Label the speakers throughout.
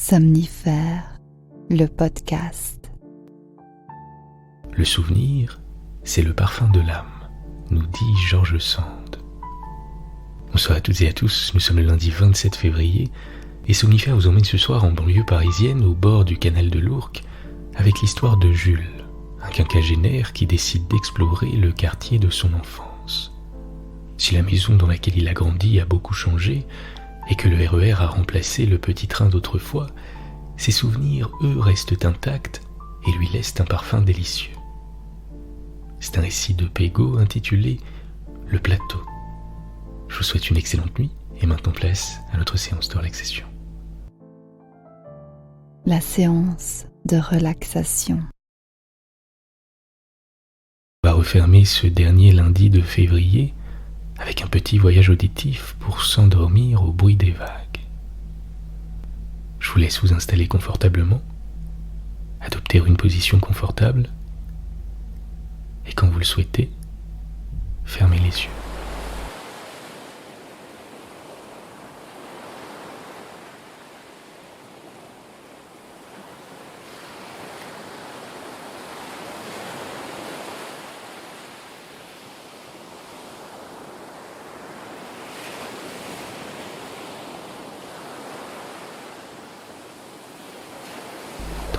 Speaker 1: Somnifère, le podcast.
Speaker 2: Le souvenir, c'est le parfum de l'âme, nous dit George Sand. Bonsoir à toutes et à tous, nous sommes le lundi 27 février et Somnifère vous emmène ce soir en banlieue parisienne au bord du canal de l'Ourcq avec l'histoire de Jules, un quinquagénaire qui décide d'explorer le quartier de son enfance. Si la maison dans laquelle il a grandi a beaucoup changé et que le RER a remplacé le petit train d'autrefois, ses souvenirs, eux, restent intacts et lui laissent un parfum délicieux. C'est un récit de Pégaud intitulé « Le plateau ». Je vous souhaite une excellente nuit et maintenant place à notre séance de relaxation.
Speaker 1: La séance de relaxation.
Speaker 2: On va refermer ce dernier lundi de février avec un petit voyage auditif pour s'endormir au bruit des vagues. Je vous laisse vous installer confortablement, adopter une position confortable et quand vous le souhaitez, fermez les yeux.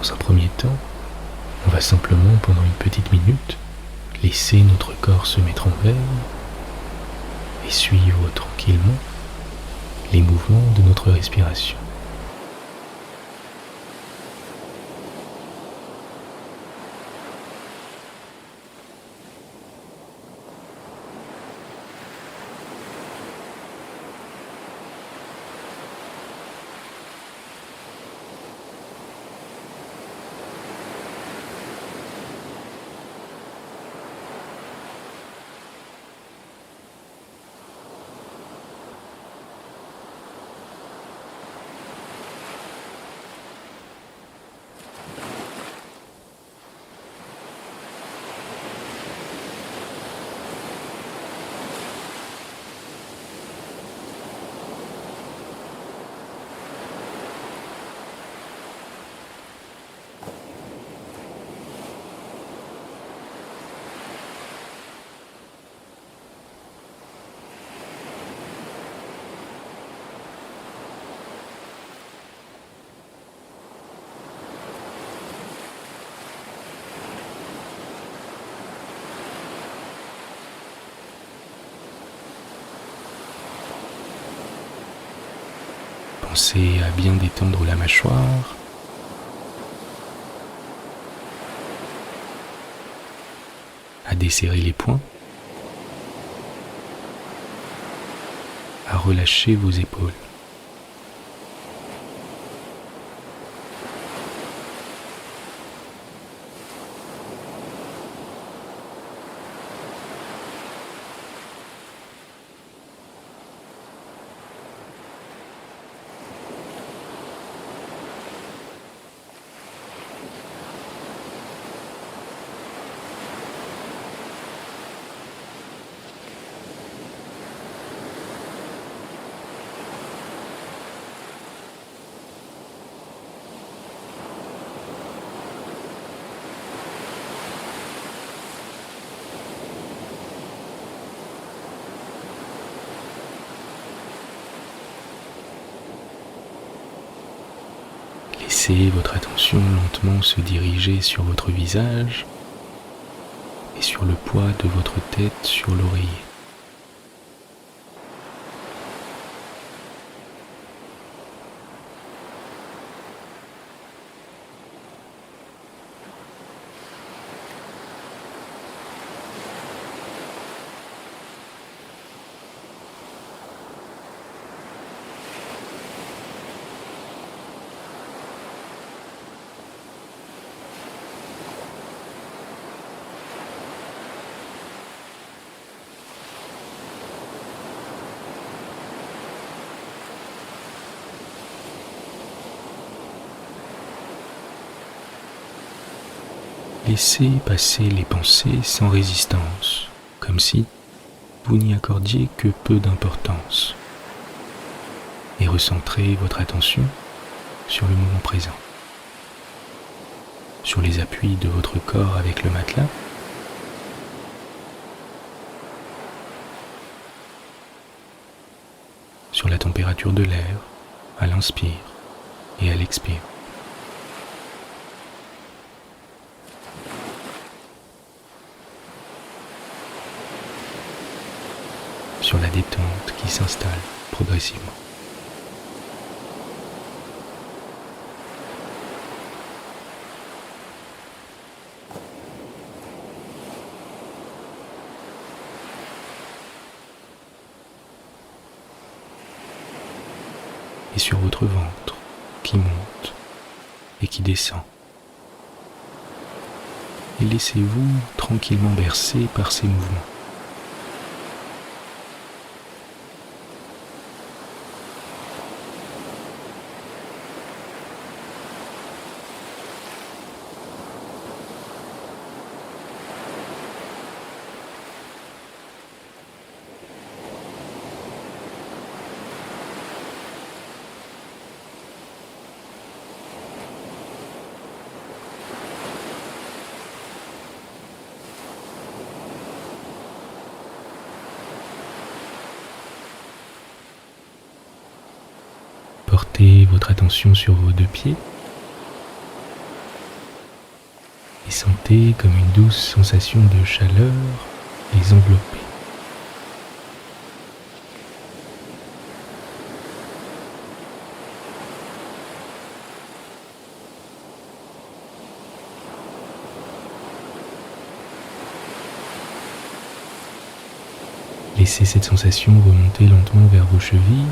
Speaker 2: Dans un premier temps, on va simplement, pendant une petite minute, laisser notre corps se mettre en veille et suivre tranquillement les mouvements de notre respiration. Pensez à bien détendre la mâchoire, à desserrer les poings, à relâcher vos épaules. Laissez votre attention lentement se diriger sur votre visage et sur le poids de votre tête sur l'oreiller. Laissez passer les pensées sans résistance, comme si vous n'y accordiez que peu d'importance. Et recentrez votre attention sur le moment présent, sur les appuis de votre corps avec le matelas, sur la température de l'air à l'inspire et à l'expire. Sur la détente qui s'installe progressivement. Et sur votre ventre qui monte et qui descend. Et laissez-vous tranquillement bercer par ces mouvements. Portez votre attention sur vos deux pieds et sentez comme une douce sensation de chaleur les envelopper. Laissez cette sensation remonter lentement vers vos chevilles.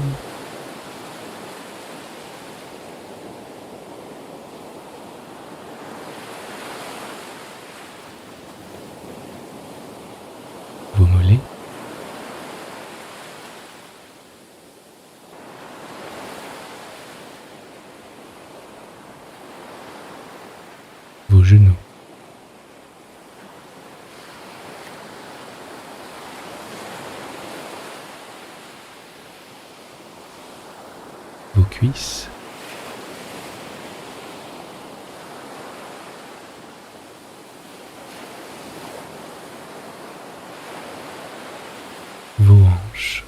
Speaker 2: Vos mollets, vos genoux, vos cuisses, vos hanches,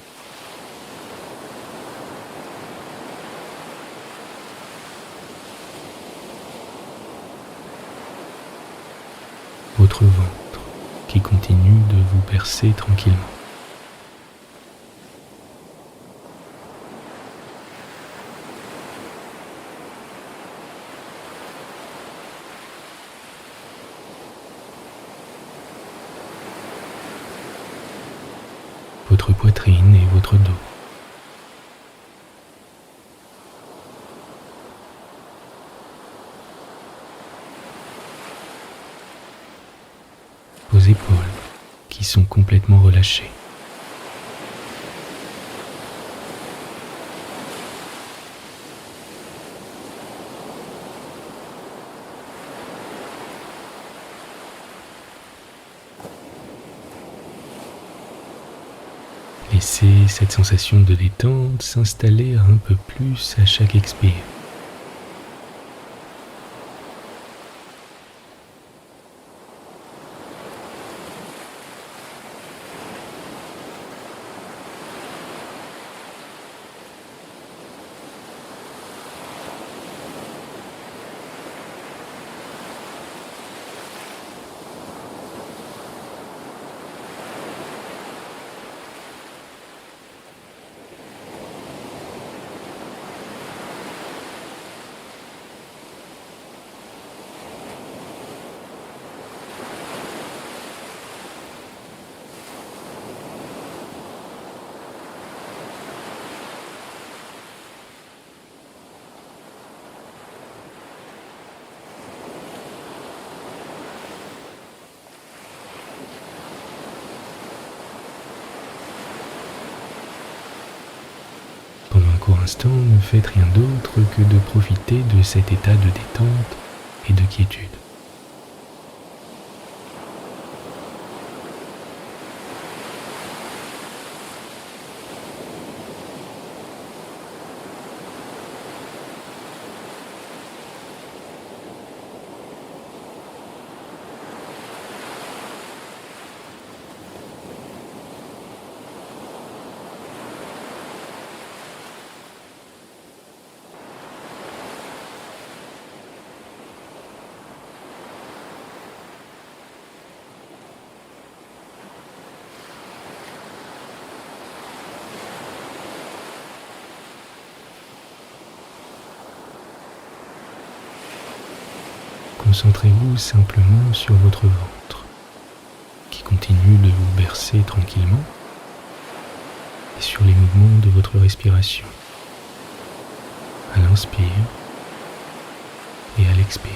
Speaker 2: votre ventre qui continue de vous bercer tranquillement. Votre poitrine et votre dos. Vos épaules qui sont complètement relâchées. Laissez cette sensation de détente s'installer un peu plus à chaque expire. Pendant un court instant, ne faites rien d'autre que de profiter de cet état de détente et de quiétude. concentrez-vous simplement sur votre ventre, qui continue de vous bercer tranquillement, et sur les mouvements de votre respiration, à l'inspire et à l'expire.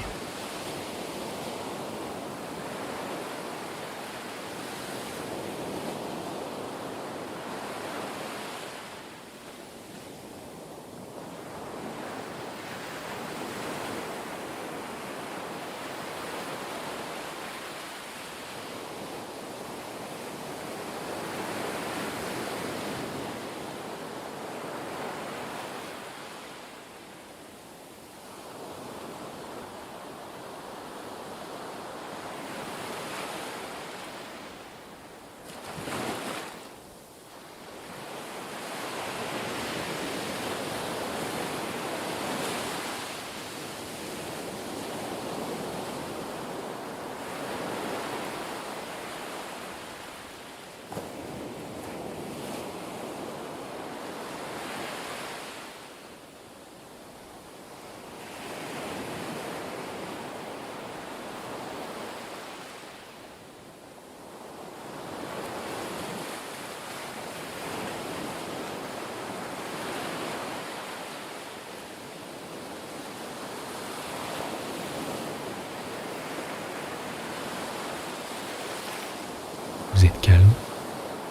Speaker 2: Vous êtes calme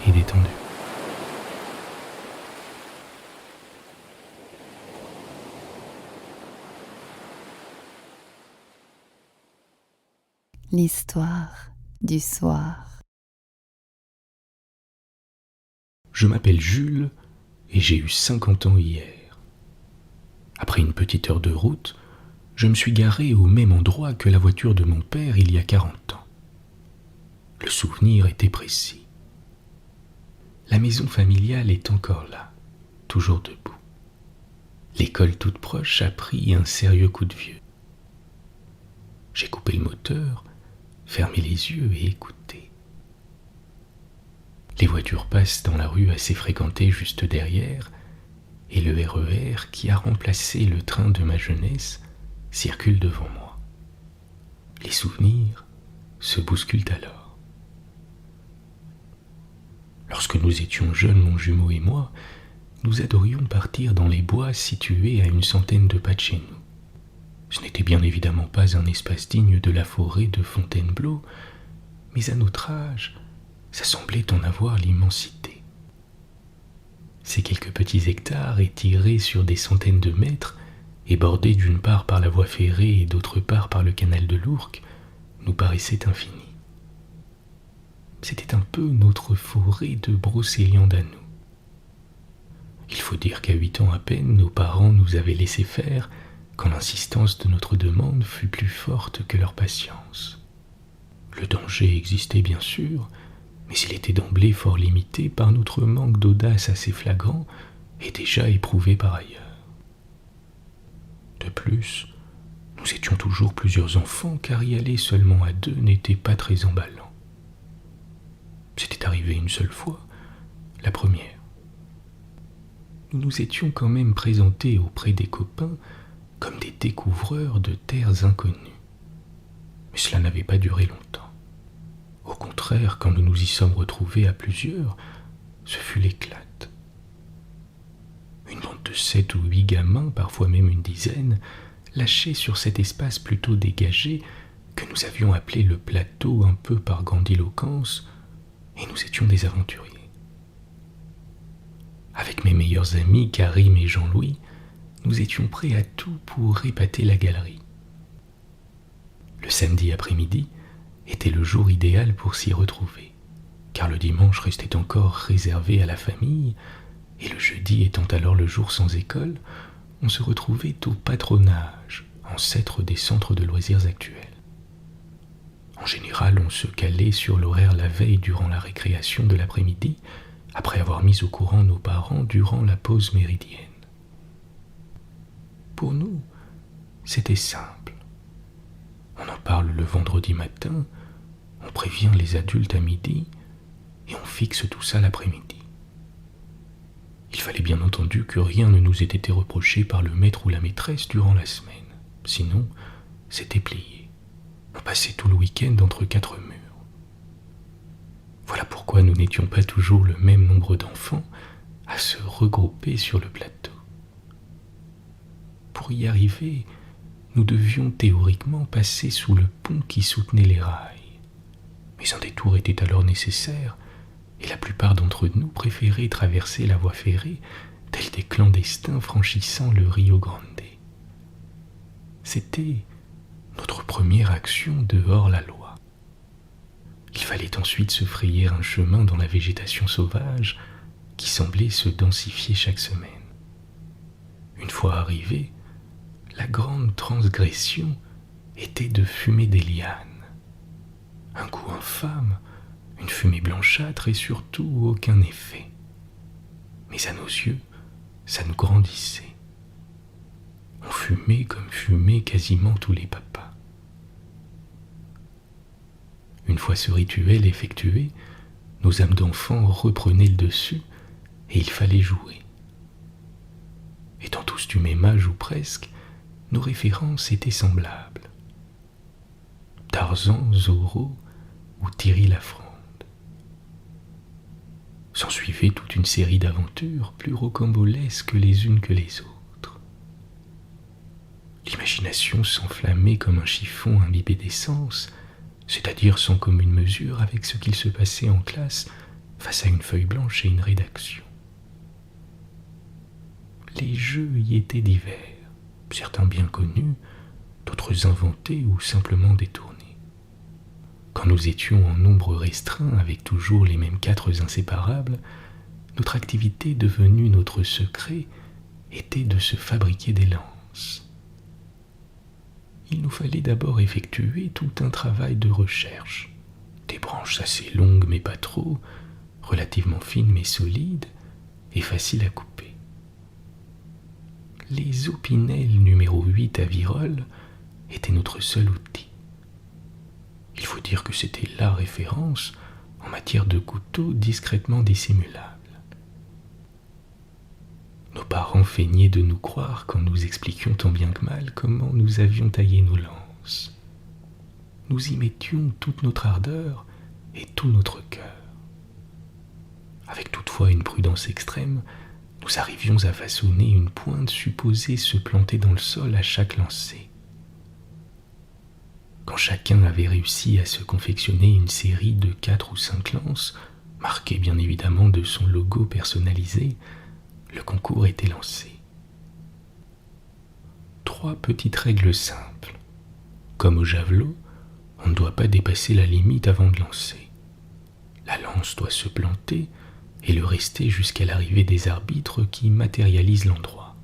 Speaker 2: et détendu.
Speaker 1: L'histoire du soir.
Speaker 2: Je m'appelle Jules et j'ai eu 50 ans hier. Après une petite heure de route, je me suis garé au même endroit que la voiture de mon père il y a 40 ans. Le souvenir était précis. La maison familiale est encore là, toujours debout. L'école toute proche a pris un sérieux coup de vieux. J'ai coupé le moteur, fermé les yeux et écouté. Les voitures passent dans la rue assez fréquentée juste derrière, et le RER qui a remplacé le train de ma jeunesse circule devant moi. Les souvenirs se bousculent alors. Lorsque nous étions jeunes, mon jumeau et moi, nous adorions partir dans les bois situés à une centaine de pas de chez nous. Ce n'était bien évidemment pas un espace digne de la forêt de Fontainebleau, mais à notre âge, ça semblait en avoir l'immensité. Ces quelques petits hectares étirés sur des centaines de mètres et bordés d'une part par la voie ferrée et d'autre part par le canal de l'Ourcq nous paraissaient infinis. C'était un peu notre forêt de Brocéliande à nous. Il faut dire qu'à 8 ans à peine, nos parents nous avaient laissé faire quand l'insistance de notre demande fut plus forte que leur patience. Le danger existait bien sûr, mais il était d'emblée fort limité par notre manque d'audace assez flagrant et déjà éprouvé par ailleurs. De plus, nous étions toujours plusieurs enfants car y aller seulement à 2 n'était pas très emballant. C'était arrivé une seule fois, la première. Nous nous étions quand même présentés auprès des copains comme des découvreurs de terres inconnues. Mais cela n'avait pas duré longtemps. Au contraire, quand nous nous y sommes retrouvés à plusieurs, ce fut l'éclate. Une bande de 7 ou 8 gamins, parfois même une dizaine, lâchés sur cet espace plutôt dégagé que nous avions appelé le plateau un peu par grandiloquence, et nous étions des aventuriers. Avec mes meilleurs amis, Karim et Jean-Louis, nous étions prêts à tout pour épater la galerie. Le samedi après-midi était le jour idéal pour s'y retrouver, car le dimanche restait encore réservé à la famille, et le jeudi étant alors le jour sans école, on se retrouvait au patronage, ancêtre des centres de loisirs actuels. En général, on se calait sur l'horaire la veille durant la récréation de l'après-midi, après avoir mis au courant nos parents durant la pause méridienne. Pour nous, c'était simple. On en parle le vendredi matin, on prévient les adultes à midi, et on fixe tout ça l'après-midi. Il fallait bien entendu que rien ne nous ait été reproché par le maître ou la maîtresse durant la semaine, sinon c'était plié. On passait tout le week-end entre quatre murs. Voilà pourquoi nous n'étions pas toujours le même nombre d'enfants à se regrouper sur le plateau. Pour y arriver, nous devions théoriquement passer sous le pont qui soutenait les rails. Mais un détour était alors nécessaire, et la plupart d'entre nous préféraient traverser la voie ferrée tels des clandestins franchissant le Rio Grande. C'était notre première action dehors la loi. Il fallait ensuite se frayer un chemin dans la végétation sauvage qui semblait se densifier chaque semaine. Une fois arrivé, la grande transgression était de fumer des lianes. Un goût infâme, une fumée blanchâtre et surtout aucun effet. Mais à nos yeux, ça nous grandissait. On fumait comme fumaient quasiment tous les papas. Une fois ce rituel effectué, nos âmes d'enfants reprenaient le dessus et il fallait jouer. Étant tous du même âge ou presque, nos références étaient semblables. Tarzan, Zorro ou Thierry Lafronde. S'ensuivait toute une série d'aventures plus rocambolesques les unes que les autres. L'imagination s'enflammait comme un chiffon imbibé d'essence, c'est-à-dire sans commune mesure avec ce qu'il se passait en classe face à une feuille blanche et une rédaction. Les jeux y étaient divers, certains bien connus, d'autres inventés ou simplement détournés. Quand nous étions en nombre restreint avec toujours les mêmes quatre inséparables, notre activité devenue notre secret était de se fabriquer des lances. Il nous fallait d'abord effectuer tout un travail de recherche, des branches assez longues mais pas trop, relativement fines mais solides et faciles à couper. Les opinels numéro 8 à virole étaient notre seul outil. Il faut dire que c'était la référence en matière de couteaux discrètement dissimulables. Nos parents feignaient de nous croire quand nous expliquions tant bien que mal comment nous avions taillé nos lances. Nous y mettions toute notre ardeur et tout notre cœur. Avec toutefois une prudence extrême, nous arrivions à façonner une pointe supposée se planter dans le sol à chaque lancer. Quand chacun avait réussi à se confectionner une série de 4 ou 5 lances, marquées bien évidemment de son logo personnalisé, le concours était lancé. 3 petites règles simples. Comme au javelot, on ne doit pas dépasser la limite avant de lancer. La lance doit se planter et le rester jusqu'à l'arrivée des arbitres qui matérialisent l'endroit.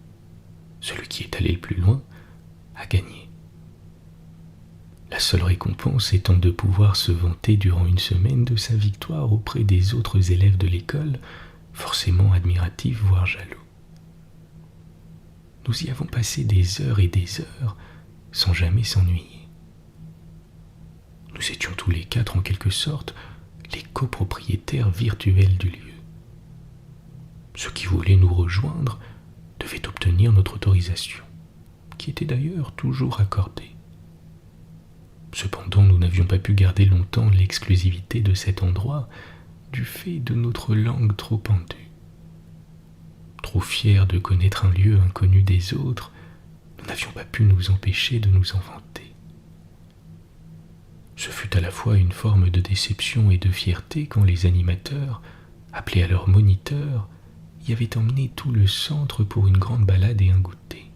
Speaker 2: Celui qui est allé le plus loin a gagné. La seule récompense étant de pouvoir se vanter durant une semaine de sa victoire auprès des autres élèves de l'école, forcément admiratifs voire jaloux. Nous y avons passé des heures et des heures sans jamais s'ennuyer. Nous étions tous les 4 en quelque sorte les copropriétaires virtuels du lieu. Ceux qui voulaient nous rejoindre devaient obtenir notre autorisation, qui était d'ailleurs toujours accordée. Cependant, nous n'avions pas pu garder longtemps l'exclusivité de cet endroit du fait de notre langue trop pendue. Trop fiers de connaître un lieu inconnu des autres, nous n'avions pas pu nous empêcher de nous en vanter. Ce fut à la fois une forme de déception et de fierté quand les animateurs, appelés alors moniteurs, y avaient emmené tout le centre pour une grande balade et un goûter.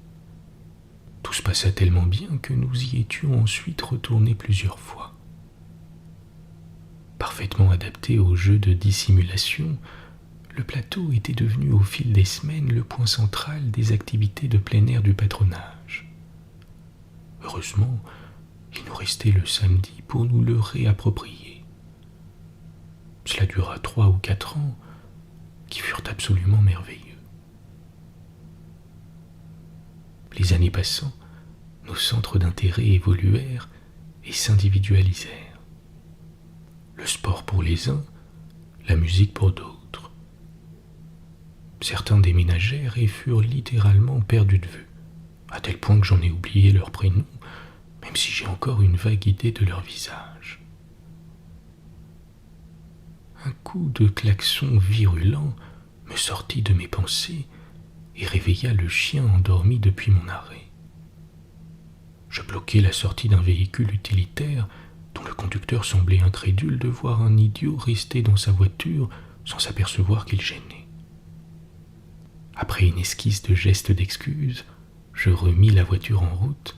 Speaker 2: Tout se passa tellement bien que nous y étions ensuite retournés plusieurs fois. Parfaitement adapté au jeu de dissimulation, le plateau était devenu au fil des semaines le point central des activités de plein air du patronage. Heureusement, il nous restait le samedi pour nous le réapproprier. Cela dura 3 ou 4 ans, qui furent absolument merveilleux. Les années passant, nos centres d'intérêt évoluèrent et s'individualisèrent. Le sport pour les uns, la musique pour d'autres. Certains déménagèrent et furent littéralement perdus de vue, à tel point que j'en ai oublié leur prénom, même si j'ai encore une vague idée de leur visage. Un coup de klaxon virulent me sortit de mes pensées et réveilla le chien endormi depuis mon arrêt. Je bloquai la sortie d'un véhicule utilitaire dont le conducteur semblait incrédule de voir un idiot rester dans sa voiture sans s'apercevoir qu'il gênait. Après une esquisse de gestes d'excuse, je remis la voiture en route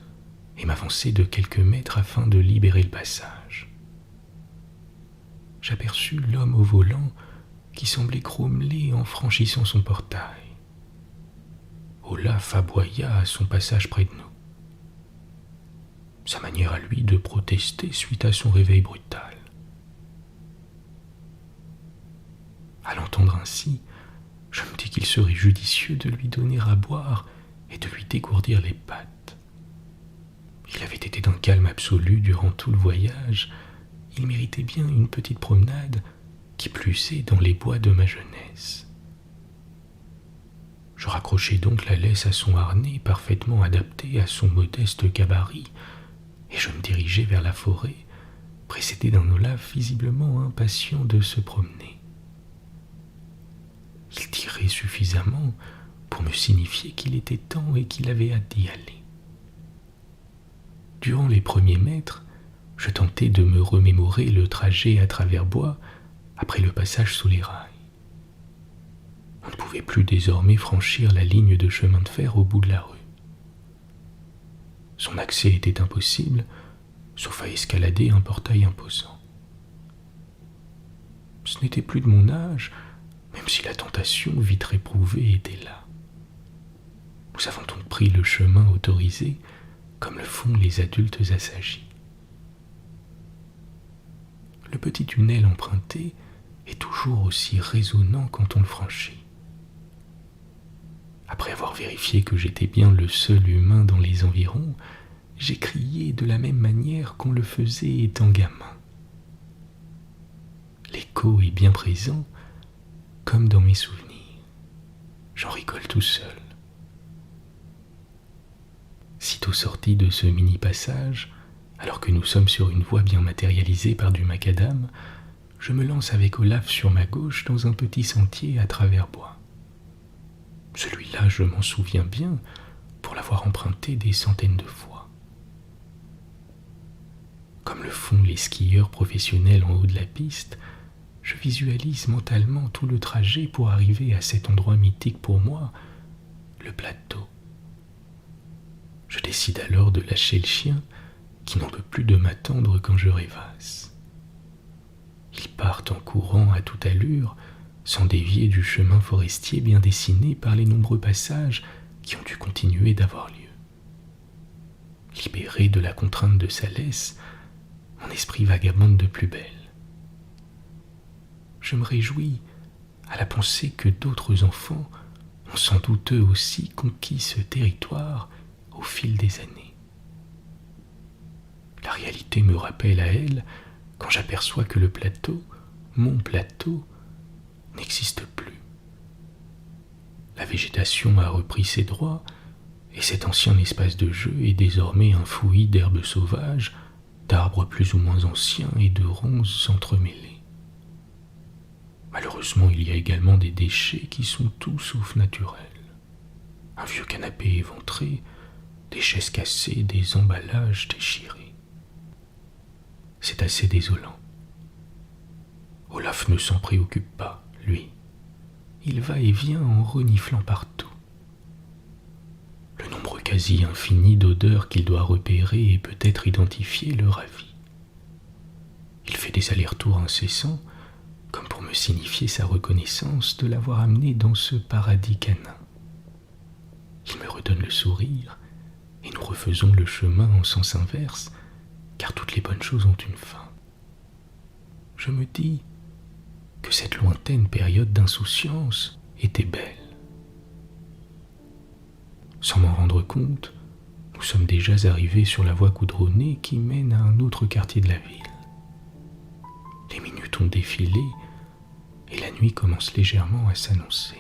Speaker 2: et m'avançai de quelques mètres afin de libérer le passage. J'aperçus l'homme au volant qui semblait grommeler en franchissant son portail. Olaf aboya à son passage près de nous. Sa manière à lui de protester suite à son réveil brutal. À l'entendre ainsi, je me dis qu'il serait judicieux de lui donner à boire et de lui dégourdir les pattes. Il avait été d'un calme absolu durant tout le voyage. Il méritait bien une petite promenade, qui plus est dans les bois de ma jeunesse. Je raccrochai donc la laisse à son harnais parfaitement adapté à son modeste gabarit, et je me dirigeai vers la forêt, précédé d'un Olaf visiblement impatient de se promener. Il tirait suffisamment pour me signifier qu'il était temps et qu'il avait hâte d'y aller. Durant les premiers mètres, je tentais de me remémorer le trajet à travers bois après le passage sous les rails. On ne pouvait plus désormais franchir la ligne de chemin de fer au bout de la rue. Son accès était impossible, sauf à escalader un portail imposant. Ce n'était plus de mon âge, même si la tentation vite réprouvée était là. Nous avons donc pris le chemin autorisé, comme le font les adultes assagis. Le petit tunnel emprunté est toujours aussi résonnant quand on le franchit. Après avoir vérifié que j'étais bien le seul humain dans les environs, j'ai crié de la même manière qu'on le faisait étant gamin. L'écho est bien présent, comme dans mes souvenirs. J'en rigole tout seul. Sitôt sorti de ce mini-passage, alors que nous sommes sur une voie bien matérialisée par du macadam, je me lance avec Olaf sur ma gauche dans un petit sentier à travers bois. Celui-là, je m'en souviens bien, pour l'avoir emprunté des centaines de fois. Comme le font les skieurs professionnels en haut de la piste, je visualise mentalement tout le trajet pour arriver à cet endroit mythique pour moi, le plateau. Je décide alors de lâcher le chien, qui n'en peut plus de m'attendre quand je rêvasse. Ils partent en courant à toute allure, sans dévier du chemin forestier bien dessiné par les nombreux passages qui ont dû continuer d'avoir lieu. Libéré de la contrainte de sa laisse, mon esprit vagabonde de plus belle. Je me réjouis à la pensée que d'autres enfants ont sans doute eux aussi conquis ce territoire au fil des années. La réalité me rappelle à elle quand j'aperçois que le plateau, mon plateau, n'existe plus. La végétation a repris ses droits et cet ancien espace de jeu est désormais un fouillis d'herbes sauvages, d'arbres plus ou moins anciens et de ronces entremêlées. Malheureusement, il y a également des déchets qui sont tout sauf naturels. Un vieux canapé éventré, des chaises cassées, des emballages déchirés. C'est assez désolant. Olaf ne s'en préoccupe pas, lui. Il va et vient en reniflant partout. Le nombre quasi infini d'odeurs qu'il doit repérer et peut-être identifier le ravit. Il fait des allers-retours incessants, comme pour me signifier sa reconnaissance de l'avoir amené dans ce paradis canin. Il me redonne le sourire, et nous refaisons le chemin en sens inverse, car toutes les bonnes choses ont une fin. Je me dis que cette lointaine période d'insouciance était belle. Sans m'en rendre compte, nous sommes déjà arrivés sur la voie goudronnée qui mène à un autre quartier de la ville. Les minutes ont défilé et la nuit commence légèrement à s'annoncer.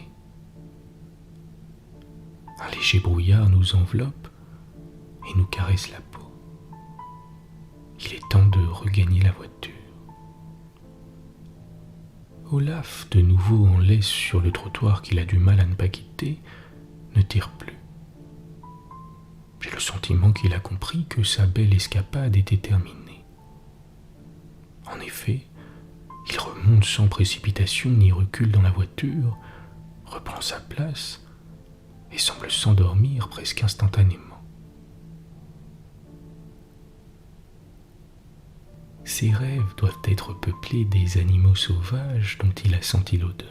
Speaker 2: Un léger brouillard nous enveloppe et nous caresse la peau. Il est temps de regagner la voiture. Olaf, de nouveau en laisse sur le trottoir qu'il a du mal à ne pas quitter, ne tire plus. J'ai le sentiment qu'il a compris que sa belle escapade était terminée. En effet, il remonte sans précipitation ni recul dans la voiture, reprend sa place et semble s'endormir presque instantanément. Ses rêves doivent être peuplés des animaux sauvages dont il a senti l'odeur.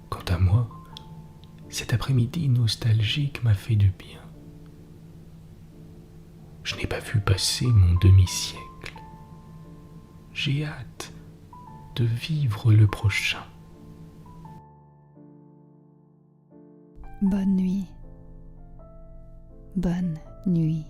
Speaker 2: Quant à moi, cet après-midi nostalgique m'a fait du bien. Je n'ai pas vu passer mon demi-siècle. J'ai hâte de vivre le prochain.
Speaker 1: Bonne nuit. Bonne nuit.